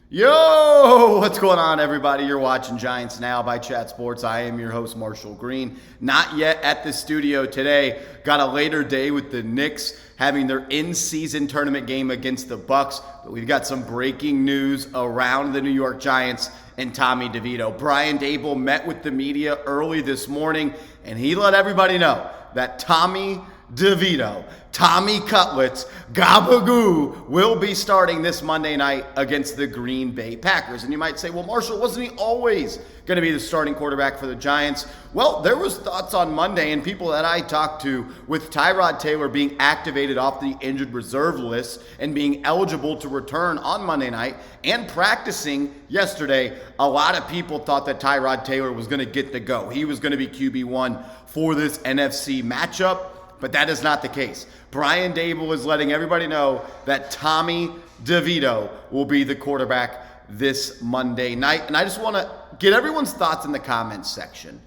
Yo, what's going on, everybody? You're watching Giants Now by Chat Sports. I am your host, Marshall Green. Not yet at the studio today. Got a later day with the Knicks having their in-season tournament game against the Bucks. But we've got some breaking news around the New York Giants and Tommy DeVito. Brian Daboll met with the media early this morning, and he let everybody know that Tommy DeVito, Tommy Cutlets, Gabagoo will be starting this Monday night against the Green Bay Packers. And you might say, well, Marshall, wasn't he always going to be the starting quarterback for the Giants? Well, there was thoughts on Monday and people that I talked to with Tyrod Taylor being activated off the injured reserve list and being eligible to return on Monday night and practicing yesterday. A lot of people thought that Tyrod Taylor was going to get the go. He was going to be QB1 for this NFC matchup. But that is not the case. Brian Daboll is letting everybody know that Tommy DeVito will be the quarterback this Monday night. And I just want to get everyone's thoughts in the comments section.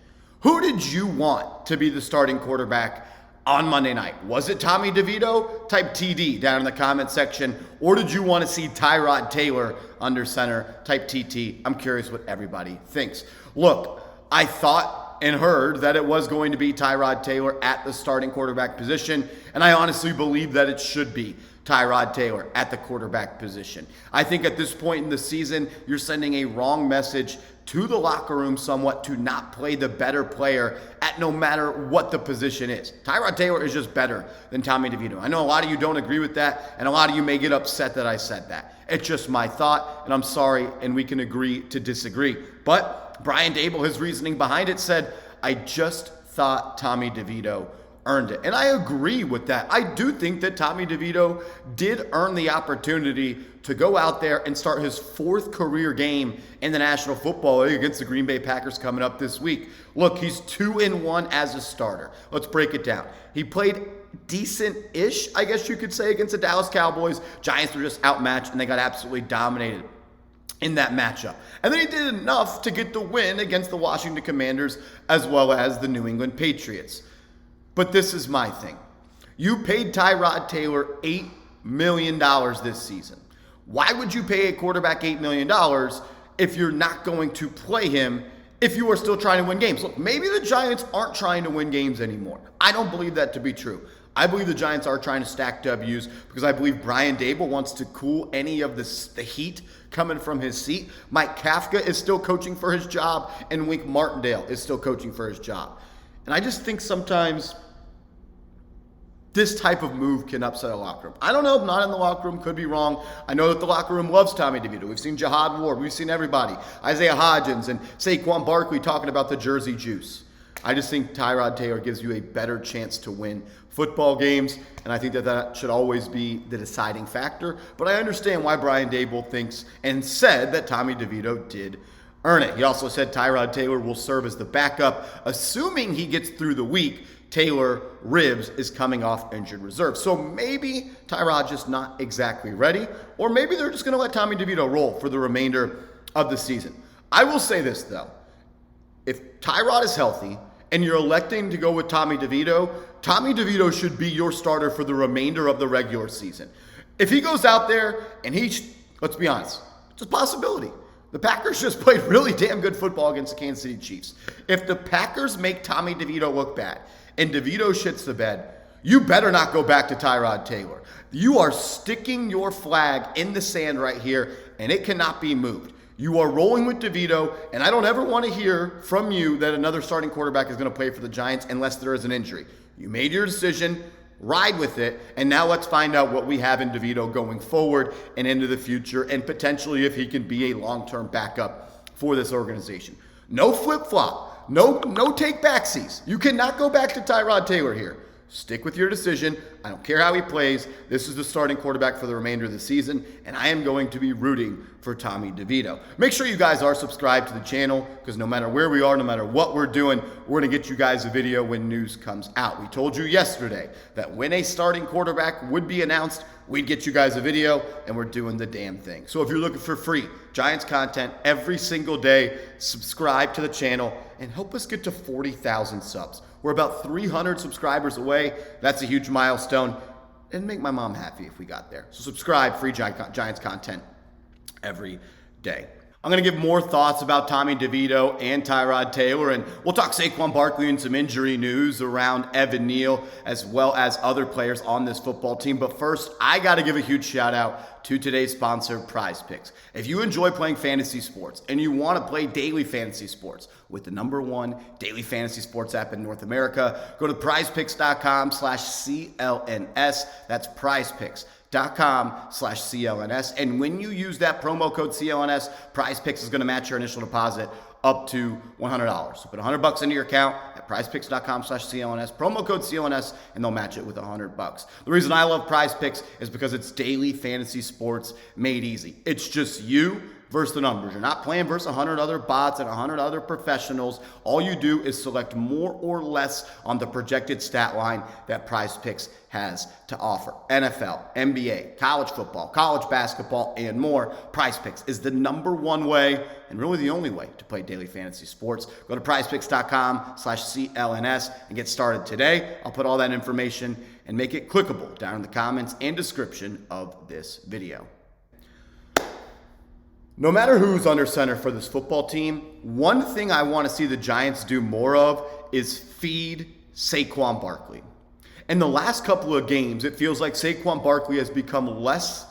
Who did you want to be the starting quarterback on Monday night? Was it Tommy DeVito? Type TD down in the comment section. Or did you want to see Tyrod Taylor under center? Type TT. I'm curious what everybody thinks. Look, I thought and heard that it was going to be Tyrod Taylor at the starting quarterback position, and I honestly believe that it should be Tyrod Taylor at the quarterback position. I think at this point in the season, you're sending a wrong message to the locker room somewhat to not play the better player at no matter what the position is. Tyrod Taylor is just better than Tommy DeVito. I know a lot of you don't agree with that, and a lot of you may get upset that I said that. It's just my thought, and I'm sorry, and we can agree to disagree. But Brian Daboll, his reasoning behind it said, I just thought Tommy DeVito earned it. And I agree with that. I do think that Tommy DeVito did earn the opportunity to go out there and start his fourth career game in the National Football League against the Green Bay Packers coming up this week. Look, he's 2-1 as a starter. Let's break it down. He played decent-ish, I guess you could say, against the Dallas Cowboys. Giants were just outmatched, and they got absolutely dominated in that matchup. And then he did enough to get the win against the Washington Commanders as well as the New England Patriots. But this is my thing. You paid Tyrod Taylor $8 million this season. Why would you pay a quarterback $8 million if you're not going to play him if you are still trying to win games? Look, maybe the Giants aren't trying to win games anymore. I don't believe that to be true. I believe the Giants are trying to stack W's because I believe Brian Daboll wants to cool any of the heat coming from his seat. Mike Kafka is still coaching for his job, and Wink Martindale is still coaching for his job. And I just think sometimes this type of move can upset a locker room. I don't know, not in the locker room, could be wrong. I know that the locker room loves Tommy DeVito. We've seen Jihad Ward, we've seen everybody. Isaiah Hodgins and Saquon Barkley talking about the Jersey juice. I just think Tyrod Taylor gives you a better chance to win football games, and I think that that should always be the deciding factor. But I understand why Brian Daboll thinks and said that Tommy DeVito did earn it. He also said Tyrod Taylor will serve as the backup, assuming he gets through the week. Taylor ribs is coming off injured reserve. So maybe Tyrod just not exactly ready, or maybe they're just going to let Tommy DeVito roll for the remainder of the season. I will say this, though. If Tyrod is healthy and you're electing to go with Tommy DeVito should be your starter for the remainder of the regular season. If he goes out there and let's be honest, it's a possibility. The Packers just played really damn good football against the Kansas City Chiefs. If the Packers make Tommy DeVito look bad and DeVito shits the bed, you better not go back to Tyrod Taylor. You are sticking your flag in the sand right here, and it cannot be moved. You are rolling with DeVito, and I don't ever want to hear from you that another starting quarterback is going to play for the Giants unless there is an injury. You made your decision, ride with it, and now let's find out what we have in DeVito going forward and into the future, and potentially if he can be a long-term backup for this organization. No flip-flop, no take backsies. You cannot go back to Tyrod Taylor here. Stick with your decision. I don't care how he plays. This is the starting quarterback for the remainder of the season, and I am going to be rooting for Tommy DeVito. Make sure you guys are subscribed to the channel because no matter where we are, no matter what we're doing, we're going to get you guys a video when news comes out. We told you yesterday that when a starting quarterback would be announced, we'd get you guys a video, and we're doing the damn thing. So if you're looking for free Giants content every single day, subscribe to the channel and help us get to 40,000 subs. We're about 300 subscribers away. That's a huge milestone. And make my mom happy if we got there. So subscribe, free Giants content every day. I'm going to give more thoughts about Tommy DeVito and Tyrod Taylor, and we'll talk Saquon Barkley and some injury news around Evan Neal, as well as other players on this football team. But first, I got to give a huge shout out to today's sponsor, Prize Picks. If you enjoy playing fantasy sports and you want to play daily fantasy sports with the #1 daily fantasy sports app in North America, go to prizepicks.com/CLNS. That's prizepicks.com/CLNS. And when you use that promo code CLNS, Prize Picks is going to match your initial deposit up to $100. So put $100 into your account at prizepicks.com/CLNS, promo code CLNS, and they'll match it with $100. The reason I love Prize Picks is because it's daily fantasy sports made easy. It's just you versus the numbers. You're not playing versus 100 other bots and 100 other professionals. All you do is select more or less on the projected stat line that Prize Picks has to offer. NFL, NBA, college football, college basketball, and more. Prize Picks is the #1 way and really the only way to play daily fantasy sports. Go to prizepicks.com/CLNS and get started today. I'll put all that information and make it clickable down in the comments and description of this video. No matter who's under center for this football team, one thing I want to see the Giants do more of is feed Saquon Barkley. In the last couple of games, it feels like Saquon Barkley has become less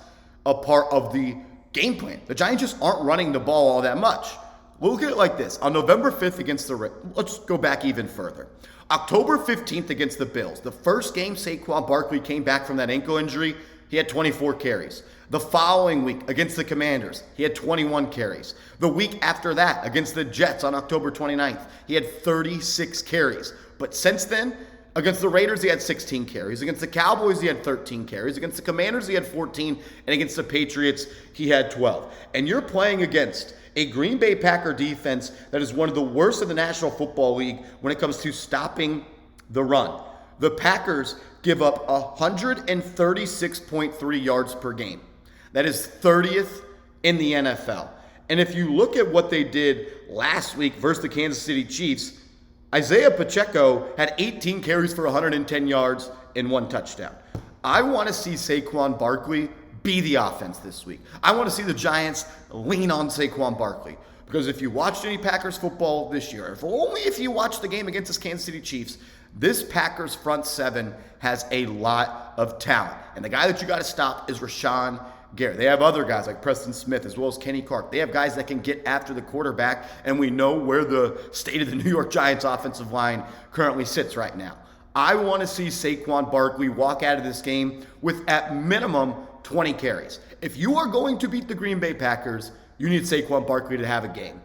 a part of the game plan. The Giants just aren't running the ball all that much. Look at it like this. On November 5th against let's go back even further. October 15th against the Bills, the first game Saquon Barkley came back from that ankle injury, he had 24 carries. The following week against the Commanders, he had 21 carries. The week after that against the Jets on October 29th, he had 36 carries. But since then, against the Raiders, he had 16 carries. Against the Cowboys, he had 13 carries. Against the Commanders, he had 14. And against the Patriots, he had 12. And you're playing against a Green Bay Packer defense that is one of the worst in the National Football League when it comes to stopping the run. The Packers give up 136.3 yards per game. That is 30th in the NFL. And if you look at what they did last week versus the Kansas City Chiefs, Isaiah Pacheco had 18 carries for 110 yards and 1 touchdown. I want to see Saquon Barkley be the offense this week. I want to see the Giants lean on Saquon Barkley. Because if you watched any Packers football this year, if you watched the game against the Kansas City Chiefs, this Packers front seven has a lot of talent. And the guy that you got to stop is Rashawn Gary. They have other guys like Preston Smith as well as Kenny Clark. They have guys that can get after the quarterback, and we know where the state of the New York Giants offensive line currently sits right now. I want to see Saquon Barkley walk out of this game with at minimum 20 carries. If you are going to beat the Green Bay Packers, you need Saquon Barkley to have a game.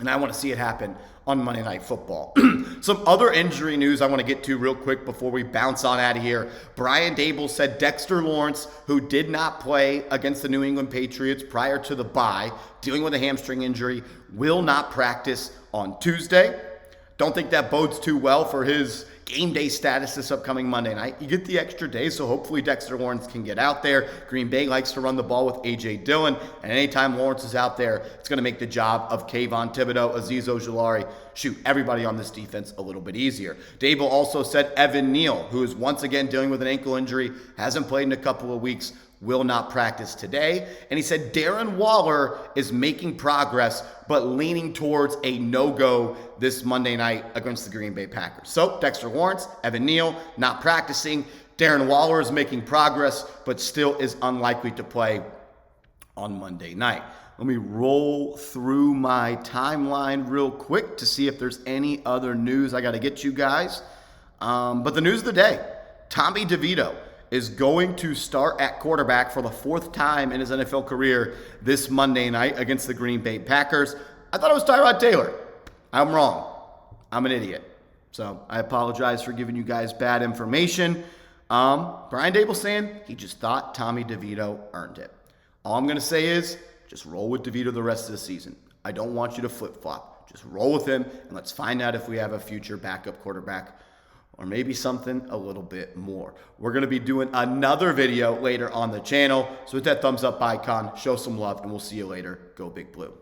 And I want to see it happen on Monday Night Football. Some other injury news I want to get to real quick before we bounce on out of here. Brian Daboll said Dexter Lawrence, who did not play against the New England Patriots prior to the bye, dealing with a hamstring injury, will not practice on Tuesday. Don't think that bodes too well for his game day status this upcoming Monday night. You get the extra day, so hopefully Dexter Lawrence can get out there. Green Bay likes to run the ball with A.J. Dillon, and anytime Lawrence is out there, it's going to make the job of Kayvon Thibodeau, Azeez Ojulari, everybody on this defense a little bit easier. Daboll also said Evan Neal, who is once again dealing with an ankle injury, hasn't played in a couple of weeks, will not practice today. And he said Darren Waller is making progress, but leaning towards a no-go this Monday night against the Green Bay Packers. So Dexter Lawrence, Evan Neal, not practicing. Darren Waller is making progress, but still is unlikely to play on Monday night. Let me roll through my timeline real quick to see if there's any other news I got to get you guys. But the news of the day, Tommy DeVito is going to start at quarterback for the 4th time in his NFL career this Monday night against the Green Bay Packers. I thought it was Tyrod Taylor. I'm wrong. I'm an idiot. So I apologize for giving you guys bad information. Brian Daboll saying he just thought Tommy DeVito earned it. All I'm going to say is just roll with DeVito the rest of the season. I don't want you to flip-flop. Just roll with him, and let's find out if we have a future backup quarterback or maybe something a little bit more. We're going to be doing another video later on the channel. So hit that thumbs up icon, show some love, and we'll see you later. Go Big Blue.